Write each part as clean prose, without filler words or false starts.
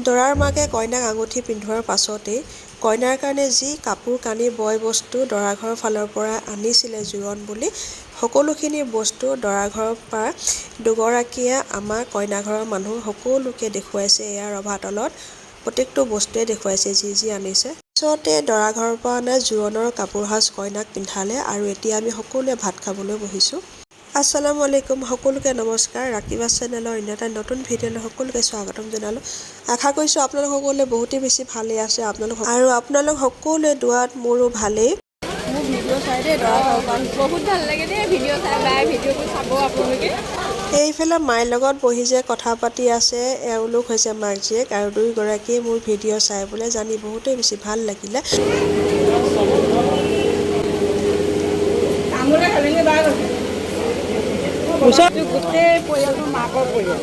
দৰাৰ মাকে কইনাক আঙুঠি পিন্ধোৱাৰ পাছতেই কইনাৰ কাৰণে যি কাপোৰ কানি বয় বস্তু দৰাঘৰৰ ফালৰ পৰা আনিছিলে জোৰোণ বুলি সকলোখিনি বস্তু দৰাঘৰৰ পৰা দুগৰাকীয়ে আমাৰ কইনাঘৰৰ মানুহ সকলোকে দেখুৱাইছে। এয়া ৰভাতলত প্ৰত্যেকটো বস্তুৱে দেখুৱাইছে যি যি আনিছে। পিছতে দৰাঘৰৰ পৰা অনা জোৰোণৰ কাপোৰ সাজ কইনাক পিন্ধালে আৰু এতিয়া আমি সকলোৱে ভাত খাবলৈ বহিছোঁ। আসসালামু আলাইকুম, সকলোকে নমস্কাৰ। ৰাকিবাছ চেনেলৰ অন্য এটা নতুন ভিডিঅ'লৈ সকলোকে স্বাগতম জনালোঁ। আশা কৰিছোঁ আপোনালোক সকলোৱে বহুতেই বেছি ভালেই আছে আপোনালোক সকলোৱে দোৱাত মোৰো ভালেই। মোৰ ভিডিঅ' চাই দেই দৰা ঘৰৰ পৰা বহুত ভাল লাগে দেই ভিডিঅ' চাই বাই ভিডিঅ'টো চাব আপোনালোকে। এইফালে মাইৰ লগত বহি যে কথা পাতি আছে এওঁলোক হৈছে মাক জীয়েক আৰু দুয়োগৰাকীয়ে মোৰ ভিডিঅ' চাই বোলে জানি বহুতেই বেছি ভাল লাগিলে। গোটেই পৰিয়ালটো মাকৰ পৰিয়াল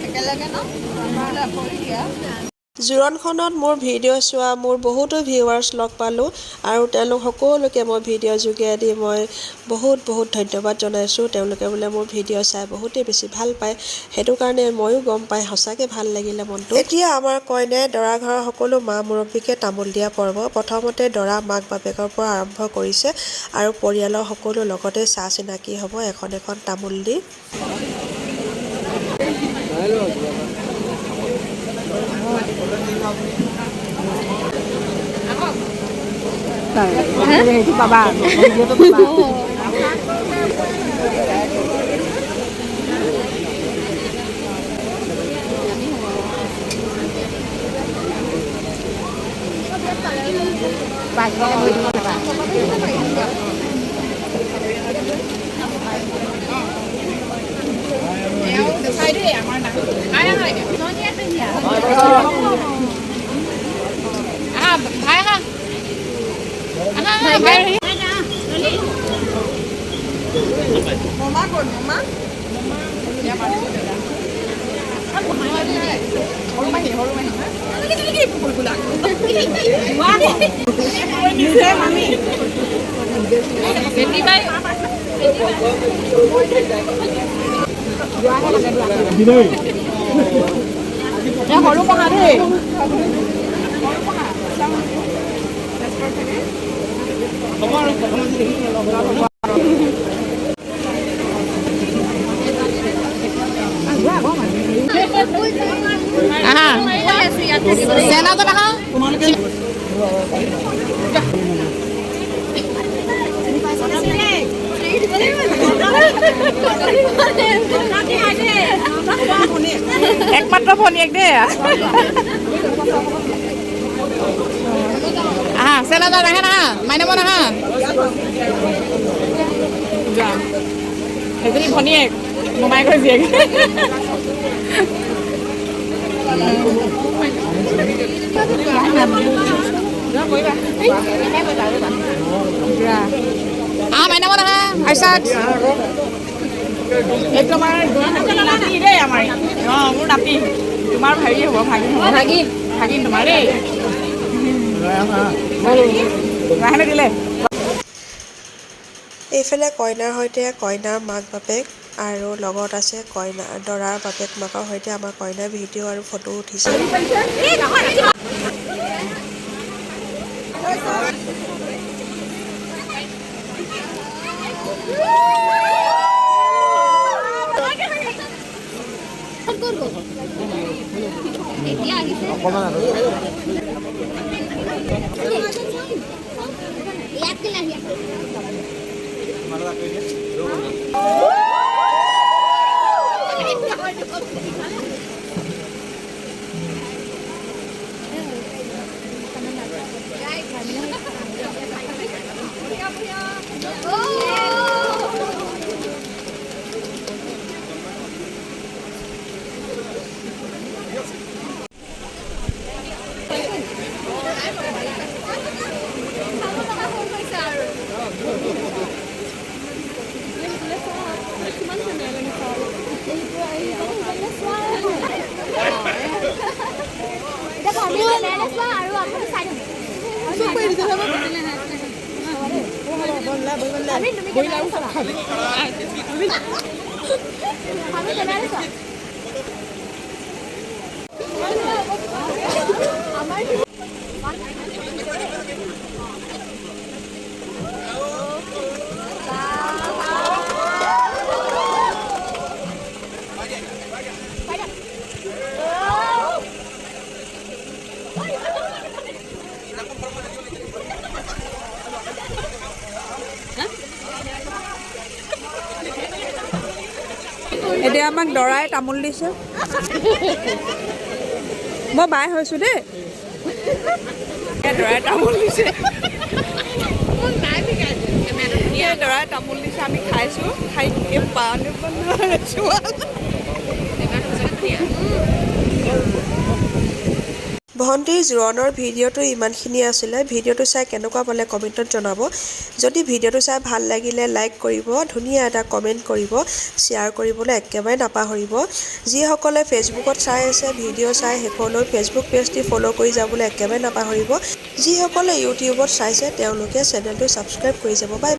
একেলগে ন জোৰোণখনত মোৰ ভিডিঅ' চোৱা মোৰ বহুতো ভিউৱাৰ্ছ লগ পালোঁ আৰু তেওঁলোক সকলোকে মই ভিডিঅ' যোগেদি মই বহুত ধন্যবাদ জনাইছোঁ। তেওঁলোকে বোলে মোৰ ভিডিঅ' চাই বহুতেই বেছি ভাল পায়, সেইটো কাৰণে ময়ো গম পাই সঁচাকৈ ভাল লাগিলে মনটো। এতিয়া আমাৰ কইনাই দৰা ঘৰৰ সকলো মা মুৰব্বীকে তামোল দিয়া পৰ্ব প্ৰথমতে দৰা মাক বাপেকৰ পৰা আৰম্ভ কৰিছে আৰু পৰিয়ালৰ সকলো লগতে চাহ চিনাকি হ'ব এখন তামোল দি। একমাত্ৰ ভনীয়েক দেই চেলাদাৰ নাহে না মাইনাব নাহা সেইজনী ভনীয়েক মোমাইকৰ জীয়েক। মাইনাব নাহা আইচাত এই তোমাৰ নাতি দেই আমাৰ মোৰ নাতি তোমাৰ হেৰি হ'ব ভাগিন তোমাৰ দেই দিলে। এইফালে কইনাৰ সৈতে কইনাৰ মাক বাপেক আৰু লগত আছে দৰাৰ বাপেক মাকৰ সৈতে আমাৰ কইনাৰ ভিডিঅ' আৰু ফটো উঠিছে। এতিয়া আমাক দৰাই তামোল দিছে মই বাই হৈছোঁ দেই দৰাই তামোল দিছে দৰাই তামোল দিছে আমি খাইছোঁ খাই পানী ভণ্টিৰ জোৰোণৰ ভিডিঅ'টো ইমানখিনিয়ে আছিলে। ভিডিঅ'টো চাই কেনেকুৱা পালে কমেণ্টত জনাব। যদি ভিডিঅ'টো চাই ভাল লাগিলে লাইক কৰিব, ধুনীয়া এটা কমেণ্ট কৰিব, শ্বেয়াৰ কৰিবলৈ একেবাৰে নাপাহৰিব। যিসকলে ফেচবুকত চাই আছে ভিডিঅ' চাই শেষলৈ ফেচবুক পেজটি ফ'ল' কৰি যাবলৈ একেবাৰে নাপাহৰিব। যিসকলে ইউটিউবত চাইছে তেওঁলোকে চেনেলটো ছাবস্ক্ৰাইব কৰি যাব। বাই।